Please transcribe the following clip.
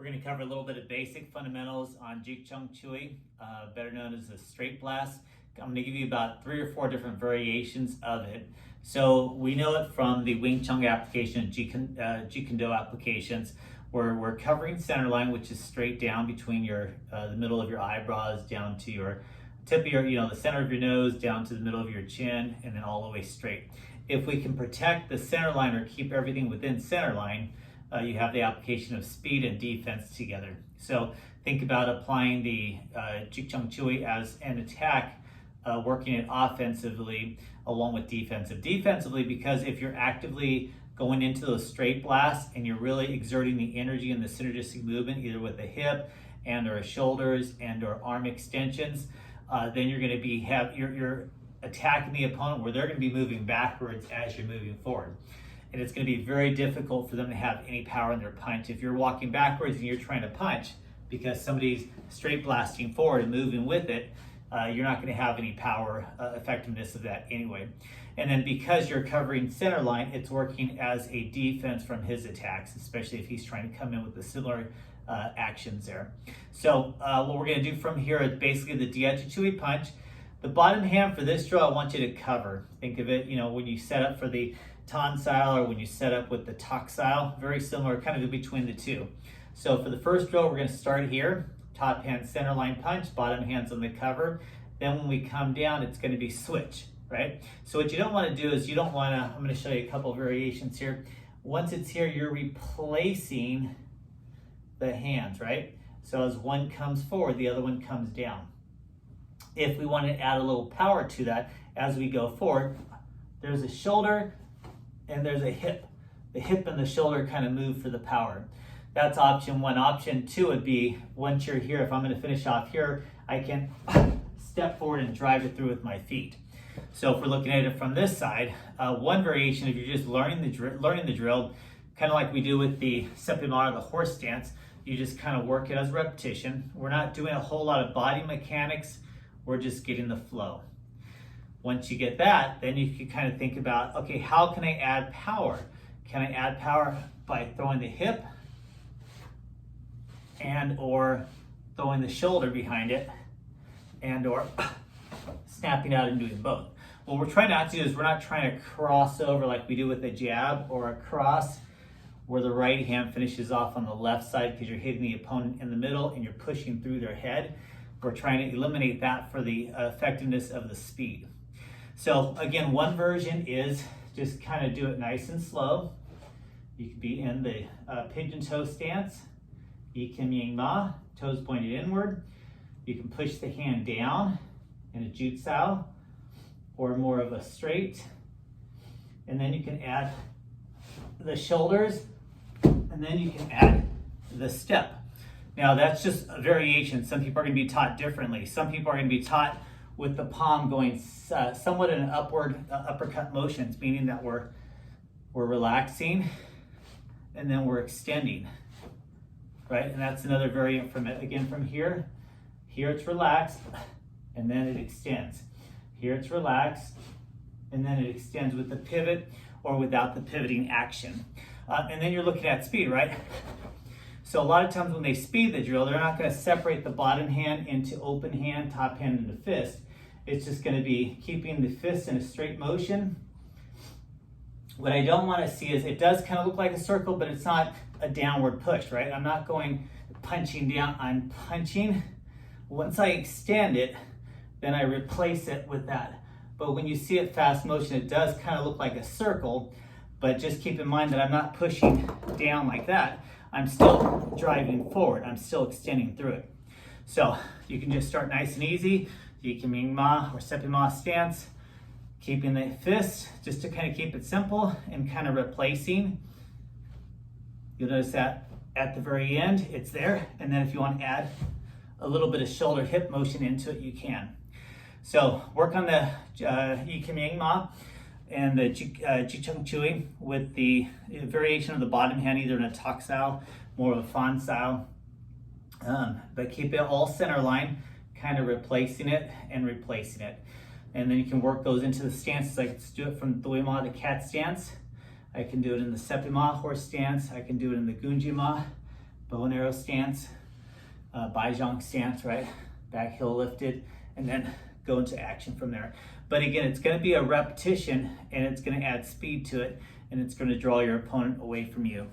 We're going to cover a little bit of basic fundamentals on Jeet Kune Chui, better known as the straight blast. I'm going to give you about 3 or 4 different variations of it. So we know it from the Wing Chun application and Jeet Kune Do applications, where we're covering center line, which is straight down between the middle of your eyebrows down to your tip of your, the center of your nose down to the middle of your chin, and then all the way straight. If we can protect the center line or keep everything within center line, you have the application of speed and defense together. So think about applying the Jeet Kune Chui as an attack, working it offensively along with defensive. Defensively, because if you're actively going into those straight blasts and you're really exerting the energy and the synergistic movement, either with the hip and or shoulders and or arm extensions, then you're going to be you're attacking the opponent where they're going to be moving backwards as you're moving forward. And it's going to be very difficult for them to have any power in their punch. If you're walking backwards and you're trying to punch because somebody's straight blasting forward and moving with it, you're not going to have any power effectiveness of that anyway. And then because you're covering center line, it's working as a defense from his attacks, especially if he's trying to come in with the similar actions there. So what we're going to do from here is basically the Dai Chi Chui punch. The bottom hand for this drill, I want you to cover. Think of it, when you set up for the Tan style or when you set up with the Tak style, very similar, kind of in between the two. So for the first drill, we're going to start here. Top hand center line punch, bottom hand's on the cover. Then when we come down, it's going to be switch, right? So what you don't want to do is I'm going to show you a couple of variations here. Once it's here, you're replacing the hands, right? So as one comes forward, the other one comes down. If we want to add a little power to that as we go forward, there's a shoulder and there's a hip. The hip and the shoulder kind of move for the power. That's option 1. Option 2 would be, once you're here, if I'm going to finish off here, I can step forward and drive it through with my feet. So if we're looking at it from this side, one variation, if you're just learning the drill, kind of like we do with the Sepi Ma, the horse stance, you just kind of work it as repetition. We're not doing a whole lot of body mechanics. We're just getting the flow. Once you get that, then you can kind of think about, okay, how can I add power? Can I add power by throwing the hip and or throwing the shoulder behind it and or snapping out and doing both? What we're trying not to do is we're not trying to cross over like we do with a jab or a cross where the right hand finishes off on the left side because you're hitting the opponent in the middle and you're pushing through their head. We're trying to eliminate that for the effectiveness of the speed. So again, one version is just kind of do it nice and slow. You could be in the pigeon toe stance, Yi Kim Yang Ma, toes pointed inward. You can push the hand down in a Jutsu or more of a straight. And then you can add the shoulders and then you can add the step. Now that's just a variation. Some people are going to be taught differently. Some people are going to be taught with the palm going somewhat in an uppercut motions, meaning that we're relaxing and then we're extending, right? And that's another variant from it. Again, from here it's relaxed and then it extends. Here it's relaxed and then it extends with the pivot or without the pivoting action. And then you're looking at speed, right? So a lot of times when they speed the drill, they're not going to separate the bottom hand into open hand, top hand into fist. It's just going to be keeping the fist in a straight motion. What I don't want to see is it does kind of look like a circle, but it's not a downward push, right? I'm not going punching down, I'm punching. Once I extend it, then I replace it with that. But when you see it fast motion, it does kind of look like a circle, but just keep in mind that I'm not pushing down like that. I'm still driving forward. I'm still extending through it. So you can just start nice and easy. Yi Kim Yang Ma or Sepi Ma stance, keeping the fist just to kind of keep it simple and kind of replacing. You'll notice that at the very end, it's there. And then if you want to add a little bit of shoulder hip motion into it, you can. So work on the Yi Kim Yang Ma and the Jeet Kune Chui with the variation of the bottom hand, either in a Tak style, more of a Fan style. But keep it all center line, kind of replacing it and replacing it. And then you can work those into the stances. I can do it from Doi Ma, the cat stance. I can do it in the Sepi Ma, horse stance. I can do it in the Gunji Ma. bow and arrow stance, Baizhang stance, right? Back heel lifted, and then go into action from there. But again, it's going to be a repetition, and it's going to add speed to it, and it's going to draw your opponent away from you.